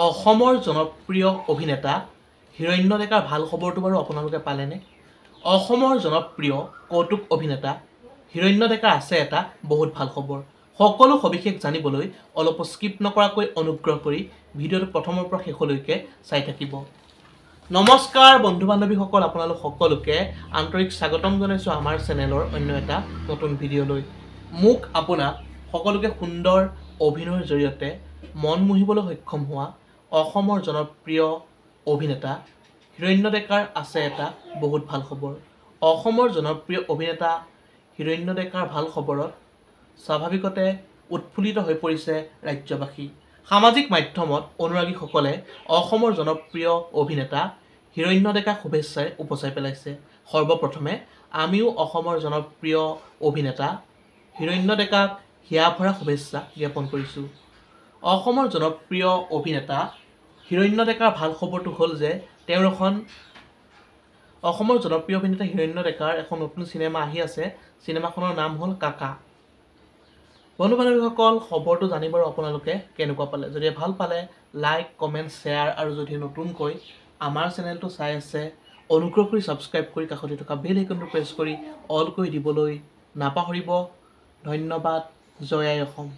অসমৰ জনপ্ৰিয় অভিনেতা হিৰণ্য ডেকাৰ ভাল খবৰটো বাৰু আপোনালোকে পালেনে? অসমৰ জনপ্ৰিয় কৌতুক অভিনেতা হিৰণ্য ডেকাৰ আছে এটা বহুত ভাল খবৰ। সকলো সবিশেষ জানিবলৈ অলপ স্কিপ নকৰাকৈ অনুগ্ৰহ কৰি ভিডিঅ'টো প্ৰথমৰ পৰা শেষলৈকে চাই থাকিব। নমস্কাৰ বন্ধু বান্ধৱীসকল, আপোনালোক সকলোকে আন্তৰিক স্বাগতম জনাইছোঁ আমাৰ চেনেলৰ অন্য এটা নতুন ভিডিঅ'লৈ। মোক আপোনাক সকলোকে সুন্দৰ অভিনয়ৰ জৰিয়তে মন মুহিবলৈ সক্ষম হোৱা অসমৰ জনপ্ৰিয় অভিনেতা হিৰণ্য ডেকাৰ আছে এটা বহুত ভাল খবৰ। অসমৰ জনপ্ৰিয় অভিনেতা হিৰণ্য ডেকাৰ ভাল খবৰত স্বাভাৱিকতে উৎফুল্লিত হৈ পৰিছে ৰাজ্যবাসী। সামাজিক মাধ্যমত অনুৰাগীসকলে অসমৰ জনপ্ৰিয় অভিনেতা হিৰণ্য ডেকাক শুভেচ্ছাৰে উপচাই পেলাইছে। সৰ্বপ্ৰথমে আমিও অসমৰ জনপ্ৰিয় অভিনেতা হিৰণ্য ডেকাক হিয়া ভৰা শুভেচ্ছা জ্ঞাপন কৰিছোঁ। অসমৰ জনপ্ৰিয় অভিনেতা হিৰণ্য ডেকাৰ ভাল খবৰটো হ'ল যে অসমৰ জনপ্ৰিয় অভিনেতা হিৰণ্য ডেকাৰ এখন নতুন চিনেমা আহি আছে। চিনেমাখনৰ নাম হ'ল কাকা। বন্ধু বান্ধৱীসকল, খবৰটো জানি বাৰু আপোনালোকে কেনেকুৱা পালে? যদি ভাল পালে লাইক, কমেণ্ট, শ্বেয়াৰ আৰু যদি নতুনকৈ আমাৰ চেনেলটো চাই আছে অনুগ্ৰহ কৰি ছাবস্ক্ৰাইব কৰি কাষতে থকা বেল আইকনটো প্ৰেছ কৰি অল কৰি দিবলৈ নাপাহৰিব। ধন্যবাদ। জয় আই অসম।